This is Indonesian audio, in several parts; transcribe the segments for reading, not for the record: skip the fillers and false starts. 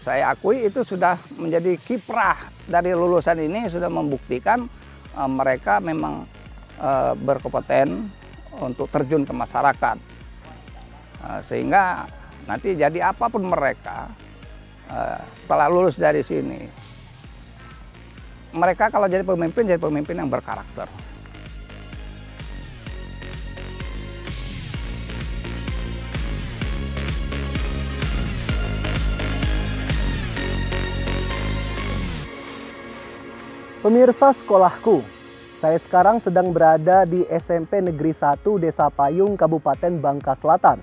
saya akui itu sudah menjadi kiprah dari lulusan ini, sudah membuktikan mereka memang berkompeten untuk terjun ke masyarakat. Sehingga nanti jadi apapun mereka setelah lulus dari sini, mereka kalau jadi pemimpin yang berkarakter. Pemirsa sekolahku, saya sekarang sedang berada di SMP Negeri 1 Desa Payung, Kabupaten Bangka Selatan.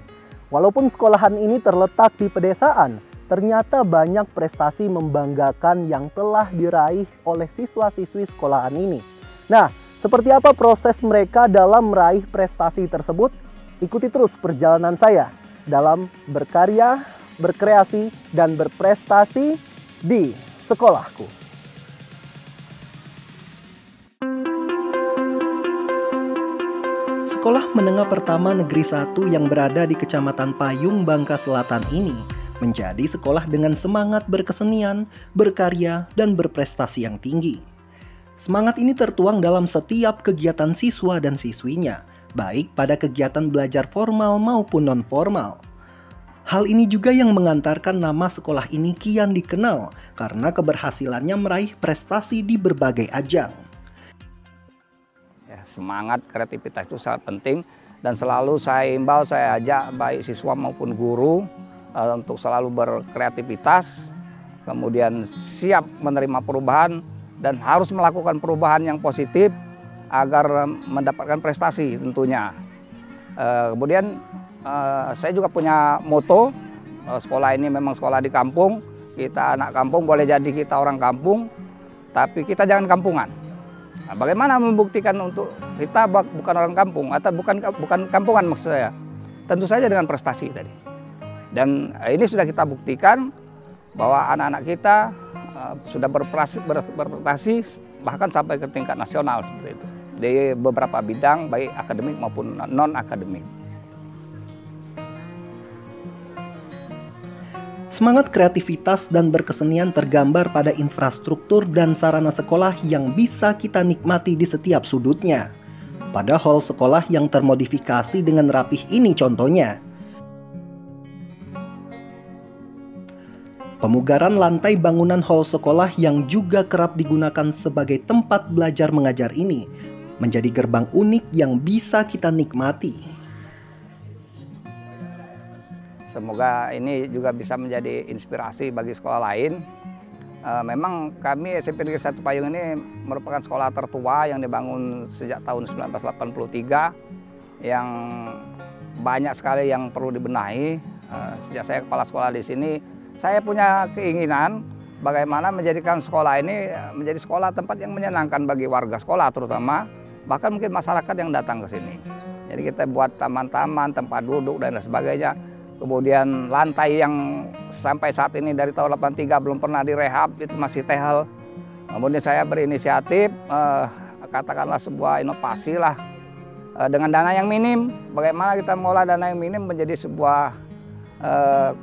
Walaupun sekolahan ini terletak di pedesaan, ternyata banyak prestasi membanggakan yang telah diraih oleh siswa-siswi sekolahan ini. Nah, seperti apa proses mereka dalam meraih prestasi tersebut? Ikuti terus perjalanan saya dalam berkarya, berkreasi, dan berprestasi di sekolahku. Sekolah Menengah Pertama Negeri 1 yang berada di Kecamatan Payung, Bangka Selatan ini menjadi sekolah dengan semangat berkesenian, berkarya, dan berprestasi yang tinggi. Semangat ini tertuang dalam setiap kegiatan siswa dan siswinya, baik pada kegiatan belajar formal maupun non-formal. Hal ini juga yang mengantarkan nama sekolah ini kian dikenal karena keberhasilannya meraih prestasi di berbagai ajang. Semangat, kreativitas itu sangat penting dan selalu saya imbau, saya ajak baik siswa maupun guru untuk selalu berkreativitas, kemudian siap menerima perubahan dan harus melakukan perubahan yang positif agar mendapatkan prestasi tentunya. Kemudian saya juga punya moto, sekolah ini memang sekolah di kampung, kita anak kampung, boleh jadi kita orang kampung, tapi kita jangan kampungan. Nah, bagaimana membuktikan untuk kita bukan orang kampung atau bukan kampungan maksud saya? Tentu saja dengan prestasi tadi. Dan ini sudah kita buktikan bahwa anak-anak kita sudah berprestasi bahkan sampai ke tingkat nasional seperti itu. Di beberapa bidang baik akademik maupun non-akademik. Semangat kreativitas dan berkesenian tergambar pada infrastruktur dan sarana sekolah yang bisa kita nikmati di setiap sudutnya. Pada hall sekolah yang termodifikasi dengan rapih ini contohnya. Pemugaran lantai bangunan hall sekolah yang juga kerap digunakan sebagai tempat belajar mengajar ini menjadi gerbang unik yang bisa kita nikmati. Semoga ini juga bisa menjadi inspirasi bagi sekolah lain. Memang kami SMP Negeri 1 Payung ini merupakan sekolah tertua yang dibangun sejak tahun 1983, yang banyak sekali yang perlu dibenahi. Sejak saya kepala sekolah di sini, saya punya keinginan bagaimana menjadikan sekolah ini menjadi sekolah tempat yang menyenangkan bagi warga sekolah terutama, bahkan mungkin masyarakat yang datang ke sini. Jadi kita buat taman-taman, tempat duduk dan sebagainya. Kemudian lantai yang sampai saat ini dari tahun 83 belum pernah direhab, itu masih tehel. Kemudian saya berinisiatif, katakanlah sebuah inovasi lah, dengan dana yang minim. Bagaimana kita mengolah dana yang minim menjadi sebuah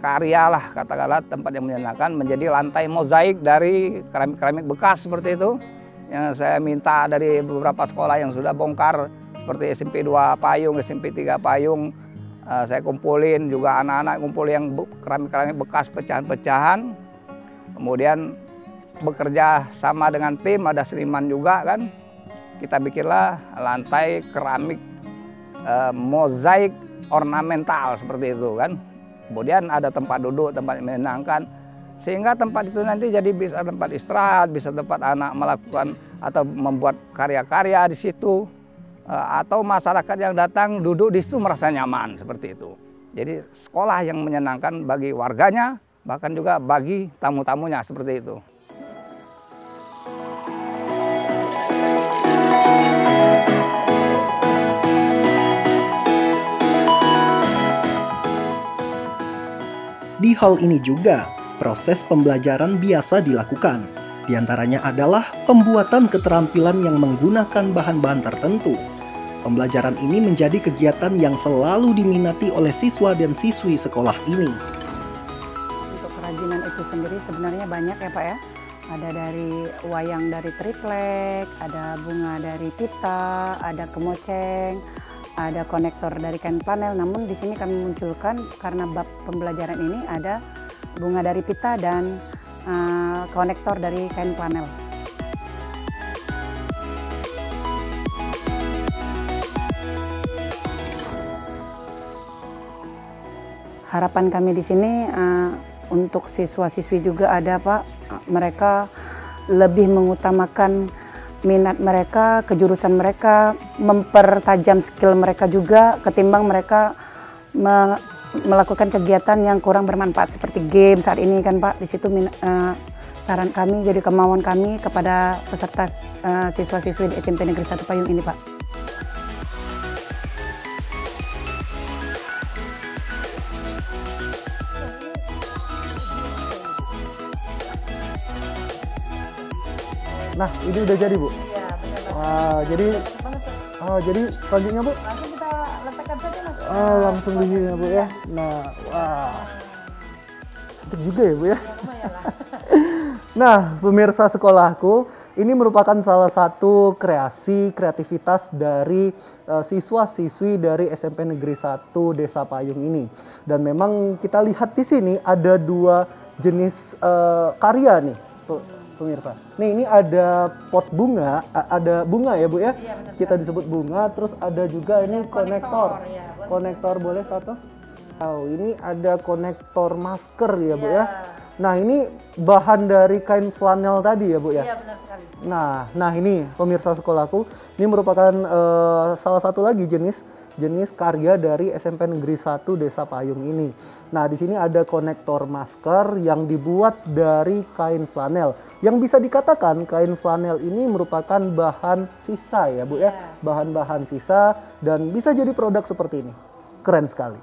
karya lah, katakanlah tempat yang menyenangkan, menjadi lantai mozaik dari keramik-keramik bekas seperti itu. Yang saya minta dari beberapa sekolah yang sudah bongkar, seperti SMP 2 Payung, SMP 3 Payung, saya kumpulin juga anak-anak kumpul yang keramik-keramik bekas pecahan-pecahan. Kemudian bekerja sama dengan tim, ada seniman juga kan. Kita bikinlah lantai keramik mozaik ornamental seperti itu kan. Kemudian ada tempat duduk, tempat menyenangkan. Sehingga tempat itu nanti jadi bisa tempat istirahat, bisa tempat anak melakukan atau membuat karya-karya di situ. Atau masyarakat yang datang duduk di situ merasa nyaman seperti itu. Jadi sekolah yang menyenangkan bagi warganya, bahkan juga bagi tamu-tamunya seperti itu. Di hal ini juga, proses pembelajaran biasa dilakukan. Di antaranya adalah pembuatan keterampilan yang menggunakan bahan-bahan tertentu. Pembelajaran ini menjadi kegiatan yang selalu diminati oleh siswa dan siswi sekolah ini. Untuk kerajinan itu sendiri sebenarnya banyak ya Pak ya. Ada dari wayang dari triplek, ada bunga dari pita, ada kemoceng, ada konektor dari kain flanel. Namun di sini kami munculkan karena bab pembelajaran ini ada bunga dari pita dan konektor dari kain flanel. Harapan kami di sini untuk siswa-siswi juga ada Pak, mereka lebih mengutamakan minat mereka, kejurusan mereka, mempertajam skill mereka juga ketimbang mereka melakukan kegiatan yang kurang bermanfaat seperti game saat ini kan Pak. Di situ saran kami, jadi kemauan kami kepada peserta siswa-siswi di SMP Negeri 1 Payung ini Pak. Nah, ini udah jadi Bu? Iya, benar. Wah, jadi selanjutnya Bu? Langsung kita letakkan saja Mas. Langsung begini ya Bu ya. Nah, wah. Cantik juga ya Bu ya. Nah, pemirsa sekolahku, ini merupakan salah satu kreativitas dari siswa-siswi dari SMP Negeri 1 Desa Payung ini. Dan memang kita lihat di sini ada dua jenis karya nih, pemirsa. Nih, ini ada pot bunga, ada bunga ya Bu ya? Iya, benar. Kita disebut bunga, terus ada juga ini konektor. Ya, Konektor boleh satu? Oh, ini ada konektor masker ya Bu Iya. ya? Nah, ini bahan dari kain flanel tadi ya Bu ya? Iya, benar sekali. Nah ini pemirsa sekolahku, ini merupakan salah satu lagi jenis karya dari SMP Negeri 1 Desa Payung ini. Nah, di sini ada konektor masker yang dibuat dari kain flanel. Yang bisa dikatakan kain flanel ini merupakan bahan sisa ya Bu ya, bahan-bahan sisa dan bisa jadi produk seperti ini. Keren sekali.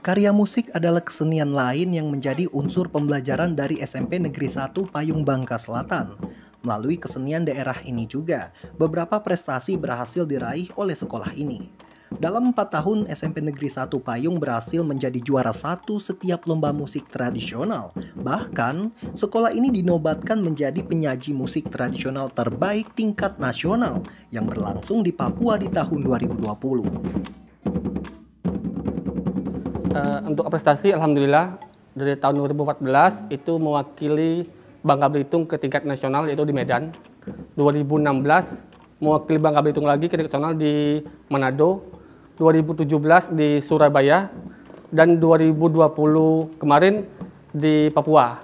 Karya musik adalah kesenian lain yang menjadi unsur pembelajaran dari SMP Negeri 1 Payung Bangka Selatan. Melalui kesenian daerah ini juga, beberapa prestasi berhasil diraih oleh sekolah ini. Dalam 4 tahun, SMP Negeri 1 Payung berhasil menjadi juara 1 setiap lomba musik tradisional. Bahkan, sekolah ini dinobatkan menjadi penyaji musik tradisional terbaik tingkat nasional yang berlangsung di Papua di tahun 2020. Untuk prestasi, alhamdulillah Dari tahun 2014 itu mewakili Bangka Belitung ke tingkat nasional yaitu di Medan. 2016 mewakili Bangka Belitung lagi ke tingkat nasional di Manado. 2017 di Surabaya dan 2020 kemarin di Papua.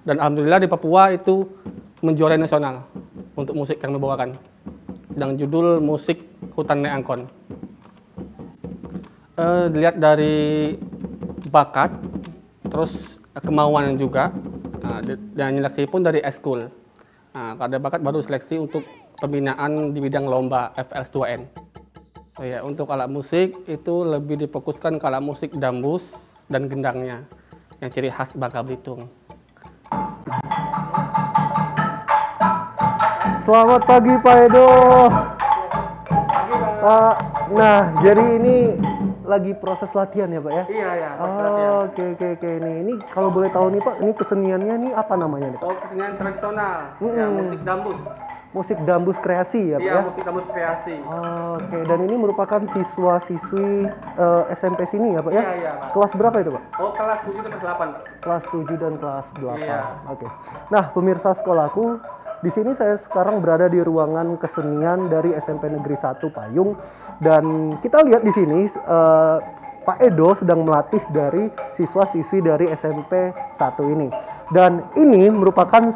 Dan alhamdulillah di Papua itu menjuarai nasional untuk musik yang dibawakan dengan judul musik Hutan Neangkon. Dilihat dari bakat, terus kemauan juga, dan seleksi pun dari eskul. Kalau ada bakat baru seleksi untuk pembinaan di bidang lomba FLS2N. Ya, untuk alat musik itu lebih difokuskan ke alat musik dambus dan gendangnya yang ciri khas Bangka Belitung. Selamat pagi Pak Edo. Nah, jadi ini lagi proses latihan ya Pak ya? Iya ya. Proses latihan. Oke. Ini kalau boleh tahu nih Pak, ini keseniannya nih apa namanya nih Pak? Oh, kesenian tradisional, ya, musik dambus. Musik dambus kreasi ya Pak Iya, ya? musik dambus kreasi. Oke, dan ini merupakan siswa-siswi SMP sini ya Pak ya? Iya Pak. Kelas berapa itu Pak? Oh, kelas 7 dan kelas 8 Pak. Kelas 7 dan kelas 8. Iya. Oke. Nah, pemirsa sekolahku, di sini saya sekarang berada di ruangan kesenian dari SMP Negeri 1 Payung, dan kita lihat di sini Pak Edo sedang melatih dari siswa-siswi dari SMP 1 ini. Dan ini merupakan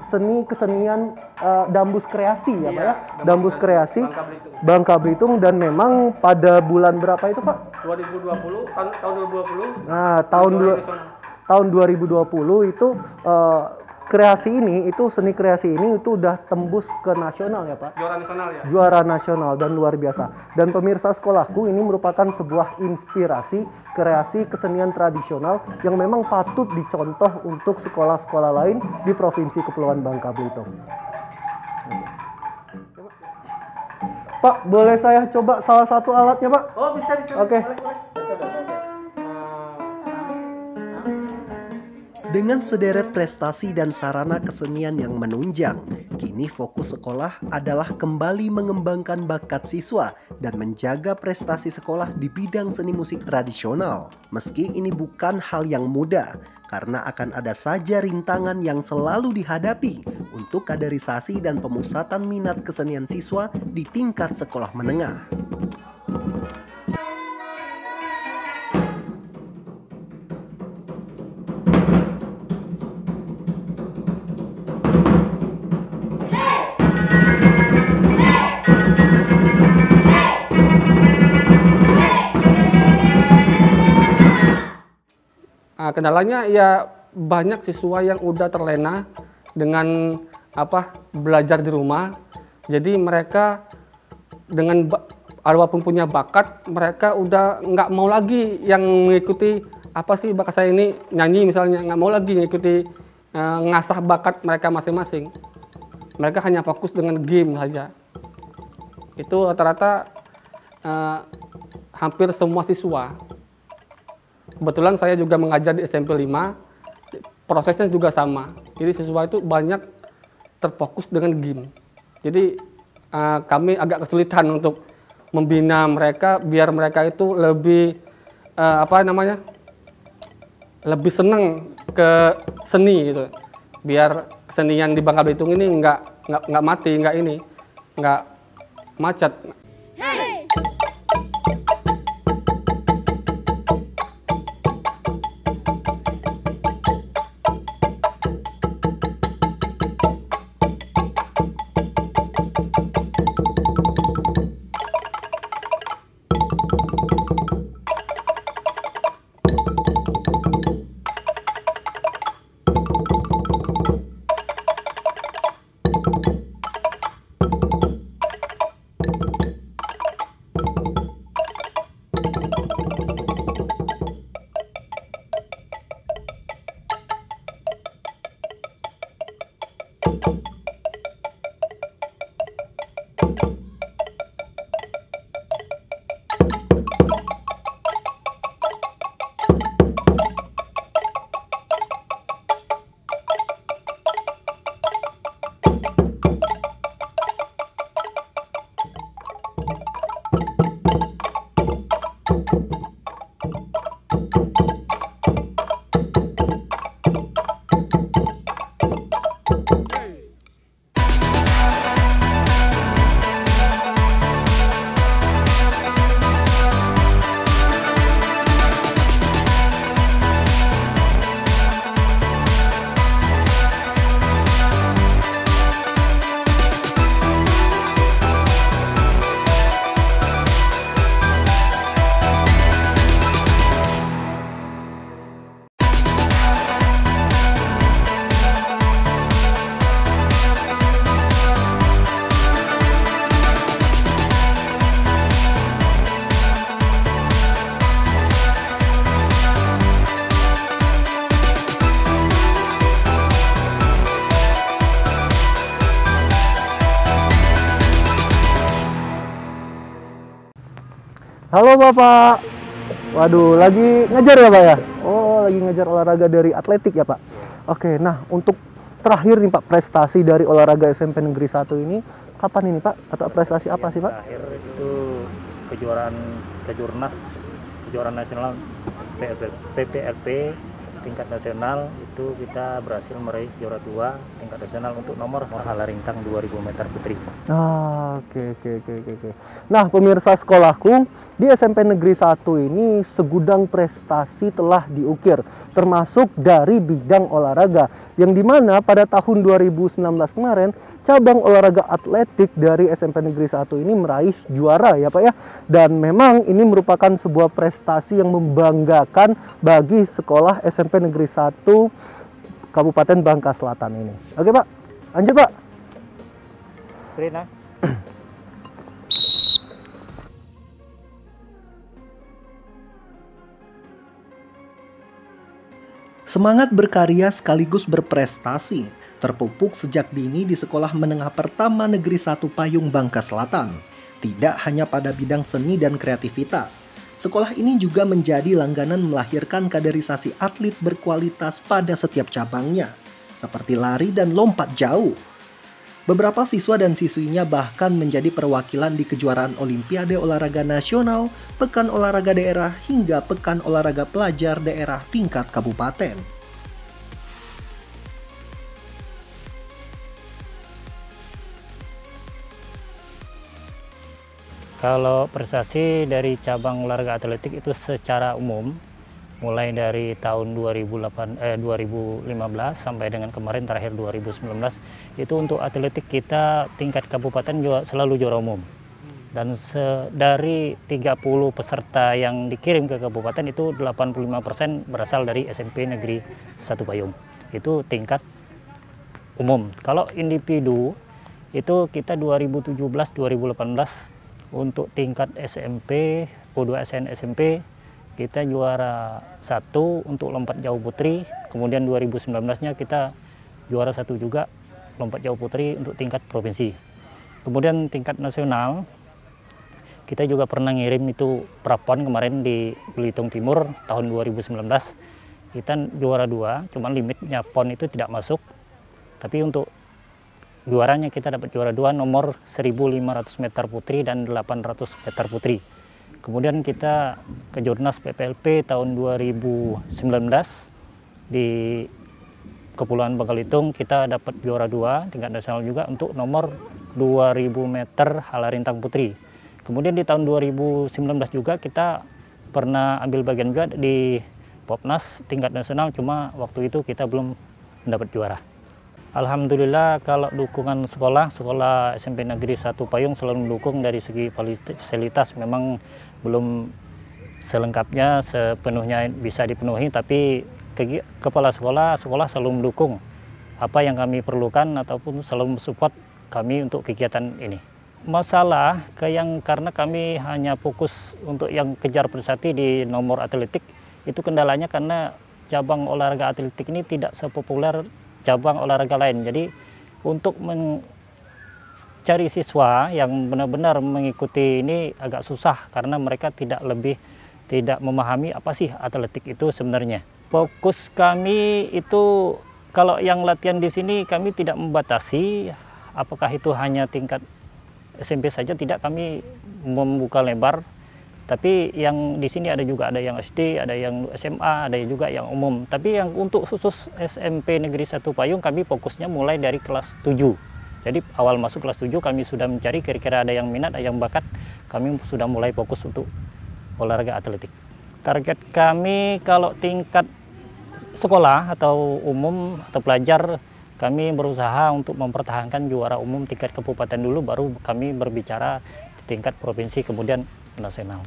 seni kesenian dambus kreasi ya Pak ya? Dambus kreasi Bangka Belitung, dan memang pada bulan berapa itu Pak? 2020, tahun 2020. Nah, tahun 2020 itu seni kreasi ini itu udah tembus ke nasional ya Pak? Juara nasional ya? Juara nasional, dan luar biasa. Dan pemirsa sekolahku, ini merupakan sebuah inspirasi kreasi kesenian tradisional yang memang patut dicontoh untuk sekolah-sekolah lain di Provinsi Kepulauan Bangka Belitung. Pak, boleh saya coba salah satu alatnya Pak? Oh, bisa. Oke. Boleh. Dengan sederet prestasi dan sarana kesenian yang menunjang, kini fokus sekolah adalah kembali mengembangkan bakat siswa dan menjaga prestasi sekolah di bidang seni musik tradisional. Meski ini bukan hal yang mudah, karena akan ada saja rintangan yang selalu dihadapi untuk kaderisasi dan pemusatan minat kesenian siswa di tingkat sekolah menengah. Kendalanya ya banyak siswa yang udah terlena dengan belajar di rumah. Jadi mereka dengan walaupun punya bakat, mereka udah nggak mau lagi yang mengikuti bakat saya ini nyanyi misalnya, nggak mau lagi mengikuti ngasah bakat mereka masing-masing. Mereka hanya fokus dengan game saja. Itu rata-rata hampir semua siswa. Kebetulan saya juga mengajar di SMP 5, prosesnya juga sama. Jadi siswa itu banyak terfokus dengan game. Jadi kami agak kesulitan untuk membina mereka biar mereka itu lebih lebih senang ke seni gitu. Biar kesenian di Bangka Belitung ini nggak mati, nggak macet. Halo Bapak. Waduh, lagi ngejar ya Pak ya? Oh, lagi ngejar olahraga dari atletik ya Pak? Oke, nah untuk terakhir nih Pak, prestasi dari olahraga SMP Negeri 1 ini kapan ini Pak? Atau prestasi apa sih Pak? Terakhir itu kejuaraan nasional PPLP tingkat nasional, itu kita berhasil meraih juara 2 tingkat nasional untuk nomor halarintang 2000 meter putri. Oke. Nah, pemirsa sekolahku, di SMP Negeri 1 ini segudang prestasi telah diukir, termasuk dari bidang olahraga, yang dimana pada tahun 2019 kemarin, cabang olahraga atletik dari SMP Negeri 1 ini meraih juara ya Pak ya. Dan memang ini merupakan sebuah prestasi yang membanggakan bagi sekolah SMP Negeri 1 Kabupaten Bangka Selatan ini. Oke Pak, lanjut Pak. Rina. Semangat berkarya sekaligus berprestasi terpupuk sejak dini di Sekolah Menengah Pertama Negeri 1 Payung Bangka Selatan. Tidak hanya pada bidang seni dan kreativitas, sekolah ini juga menjadi langganan melahirkan kaderisasi atlet berkualitas pada setiap cabangnya, seperti lari dan lompat jauh. Beberapa siswa dan siswinya bahkan menjadi perwakilan di kejuaraan Olimpiade Olahraga Nasional, Pekan Olahraga Daerah, hingga Pekan Olahraga Pelajar Daerah tingkat kabupaten. Kalau prestasi dari cabang olahraga atletik itu secara umum, mulai dari tahun 2015 sampai dengan kemarin terakhir 2019, itu untuk atletik kita tingkat kabupaten juga selalu juara umum. Dan dari 30 peserta yang dikirim ke kabupaten itu 85% berasal dari SMP Negeri 1 Payung. Itu tingkat umum. Kalau individu itu kita 2017-2018 untuk tingkat SMP, U2SN SMP, kita juara 1 untuk lompat jauh putri. Kemudian 2019-nya kita juara 1 juga lompat jauh putri untuk tingkat provinsi. Kemudian tingkat nasional, kita juga pernah ngirim itu prapon kemarin di Belitung Timur tahun 2019. Kita juara 2, cuman limitnya pon itu tidak masuk. Tapi untuk juaranya kita dapat juara 2 nomor 1500 meter putri dan 800 meter putri. Kemudian kita ke Jurnas PPLP tahun 2019 di Kepulauan Bangka-Belitung, kita dapat juara 2 tingkat nasional juga untuk nomor 2000 meter halarintang putri. Kemudian di tahun 2019 juga kita pernah ambil bagian juga di Popnas tingkat nasional, cuma waktu itu kita belum mendapat juara. Alhamdulillah kalau dukungan sekolah SMP Negeri 1 Payung selalu mendukung dari segi fasilitas. Memang belum selengkapnya, sepenuhnya bisa dipenuhi, tapi kepala sekolah selalu mendukung apa yang kami perlukan ataupun selalu mensupport kami untuk kegiatan ini. Masalah karena kami hanya fokus untuk yang kejar prestasi di nomor atletik, itu kendalanya karena cabang olahraga atletik ini tidak sepopuler cabang olahraga lain. Jadi untuk mencari siswa yang benar-benar mengikuti ini agak susah karena mereka tidak memahami apa sih atletik itu sebenarnya. Fokus kami itu kalau yang latihan di sini kami tidak membatasi apakah itu hanya tingkat SMP saja, tidak, kami membuka lebar. Tapi yang di sini ada yang SD, ada yang SMA, ada juga yang umum. Tapi yang untuk khusus SMP Negeri 1 Payung kami fokusnya mulai dari kelas 7. Jadi awal masuk kelas 7 kami sudah mencari kira-kira ada yang minat, ada yang bakat. Kami sudah mulai fokus untuk olahraga atletik. Target kami kalau tingkat sekolah atau umum atau pelajar, kami berusaha untuk mempertahankan juara umum tingkat kabupaten dulu, baru kami berbicara di tingkat provinsi kemudian nasional.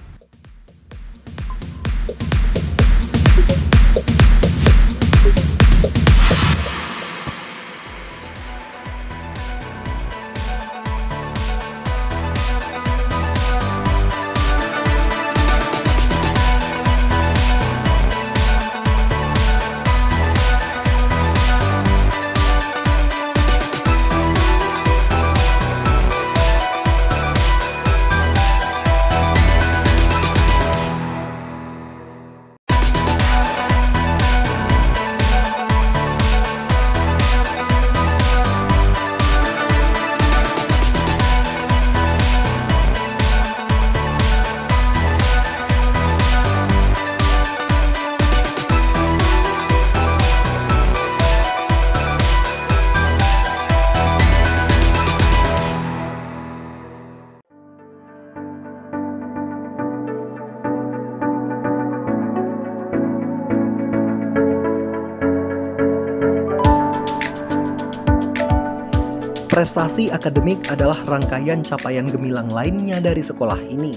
Prestasi akademik adalah rangkaian capaian gemilang lainnya dari sekolah ini.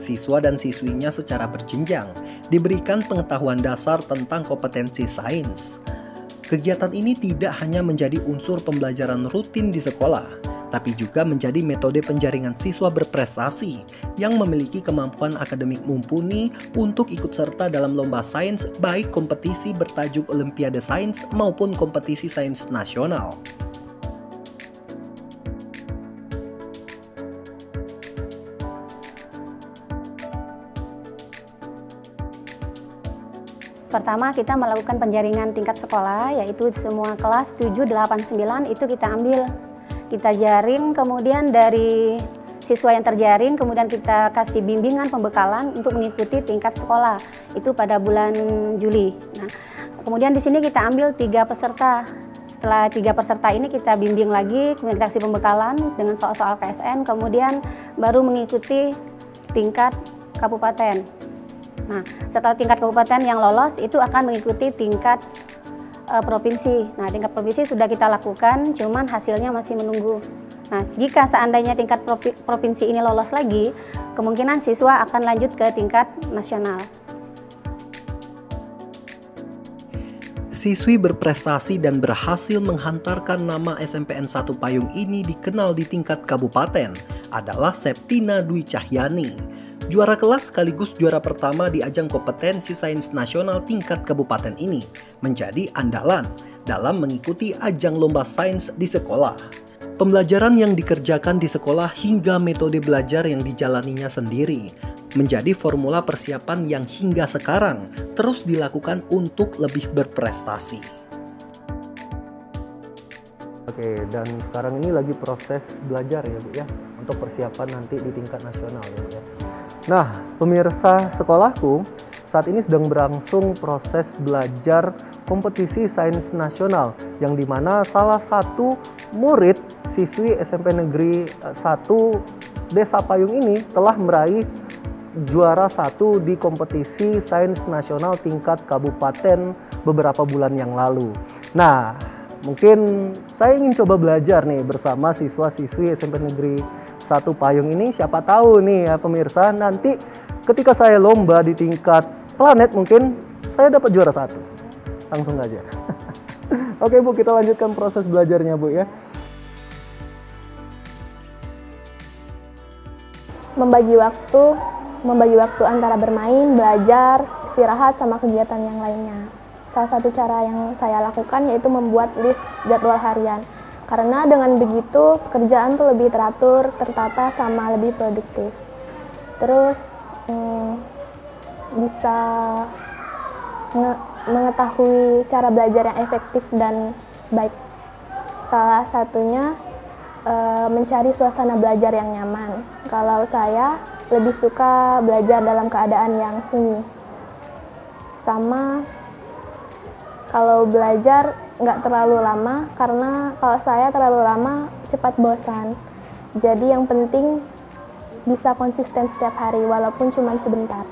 Siswa dan siswinya secara berjenjang diberikan pengetahuan dasar tentang kompetensi sains. Kegiatan ini tidak hanya menjadi unsur pembelajaran rutin di sekolah, tapi juga menjadi metode penjaringan siswa berprestasi yang memiliki kemampuan akademik mumpuni untuk ikut serta dalam lomba sains, baik kompetisi bertajuk Olimpiade Sains maupun kompetisi sains nasional. Pertama, kita melakukan penjaringan tingkat sekolah, yaitu semua kelas 7, 8, 9 itu kita ambil. Kita jaring, kemudian dari siswa yang terjaring, kemudian kita kasih bimbingan pembekalan untuk mengikuti tingkat sekolah. Itu pada bulan Juli. Nah, kemudian di sini kita ambil 3 peserta. Setelah 3 peserta ini kita bimbing lagi, kemudian kita kasih pembekalan dengan soal-soal KSN, kemudian baru mengikuti tingkat kabupaten. Nah, setelah tingkat kabupaten yang lolos itu akan mengikuti tingkat provinsi. Nah, tingkat provinsi sudah kita lakukan, cuman hasilnya masih menunggu. Nah, jika seandainya tingkat provinsi ini lolos lagi, kemungkinan siswa akan lanjut ke tingkat nasional. Siswi berprestasi dan berhasil menghantarkan nama SMPN 1 Payung ini dikenal di tingkat kabupaten adalah Septina Dwi Cahyani. Juara kelas sekaligus juara pertama di ajang kompetensi sains nasional tingkat kabupaten ini menjadi andalan dalam mengikuti ajang lomba sains di sekolah. Pembelajaran yang dikerjakan di sekolah hingga metode belajar yang dijalaninya sendiri menjadi formula persiapan yang hingga sekarang terus dilakukan untuk lebih berprestasi. Oke, dan sekarang ini lagi proses belajar ya Bu ya, untuk persiapan nanti di tingkat nasional ya Bu ya. Nah, pemirsa sekolahku, saat ini sedang berlangsung proses belajar kompetisi sains nasional yang dimana salah satu murid siswi SMP Negeri 1 Desa Payung ini telah meraih juara 1 di kompetisi sains nasional tingkat kabupaten beberapa bulan yang lalu. Nah, mungkin saya ingin coba belajar nih bersama siswa-siswi SMP Negeri 1 Payung ini, siapa tahu nih ya pemirsa, nanti ketika saya lomba di tingkat planet mungkin saya dapat juara 1. Langsung aja. Oke Bu, kita lanjutkan proses belajarnya Bu ya. Membagi waktu antara bermain, belajar, istirahat, sama kegiatan yang lainnya. Salah satu cara yang saya lakukan yaitu membuat list jadwal harian. Karena dengan begitu kerjaan tuh lebih teratur, tertata, sama lebih produktif. Terus bisa mengetahui cara belajar yang efektif dan baik. Salah satunya mencari suasana belajar yang nyaman. Kalau saya lebih suka belajar dalam keadaan yang sunyi. Sama kalau belajar nggak terlalu lama, karena kalau saya terlalu lama cepat bosan. Jadi yang penting bisa konsisten setiap hari walaupun cuma sebentar.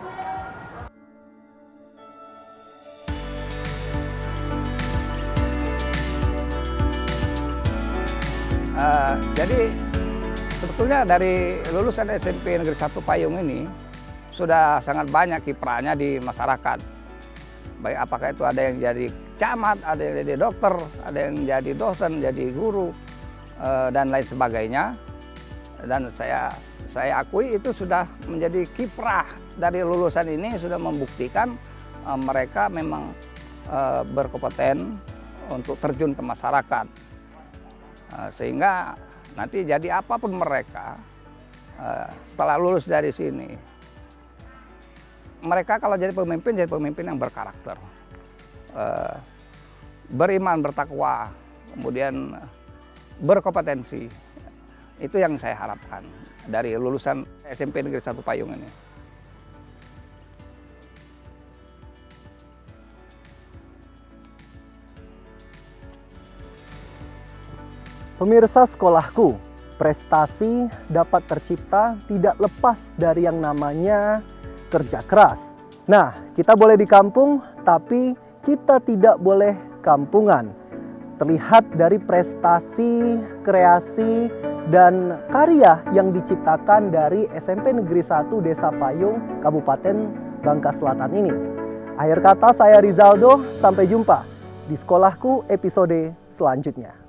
Jadi sebetulnya dari lulusan SMP Negeri 1 Payung ini sudah sangat banyak kiprahnya di masyarakat. Baik apakah itu ada yang jadi camat, ada yang jadi dokter, ada yang jadi dosen, jadi guru, dan lain sebagainya. Dan saya akui itu sudah menjadi kiprah dari lulusan ini, sudah membuktikan mereka memang berkompeten untuk terjun ke masyarakat. Sehingga nanti jadi apapun mereka setelah lulus dari sini, mereka kalau jadi pemimpin yang berkarakter, beriman, bertakwa, kemudian berkompetensi. Itu yang saya harapkan dari lulusan SMP Negeri 1 Payung ini. Pemirsa sekolahku, prestasi dapat tercipta tidak lepas dari yang namanya kerja keras. Nah, kita boleh di kampung, tapi kita tidak boleh kampungan. terlihat dari prestasi, kreasi, dan karya yang diciptakan dari SMP Negeri 1 Desa Payung, Kabupaten Bangka Selatan ini. Akhir kata, saya Rizaldo, sampai jumpa di Sekolahku episode selanjutnya.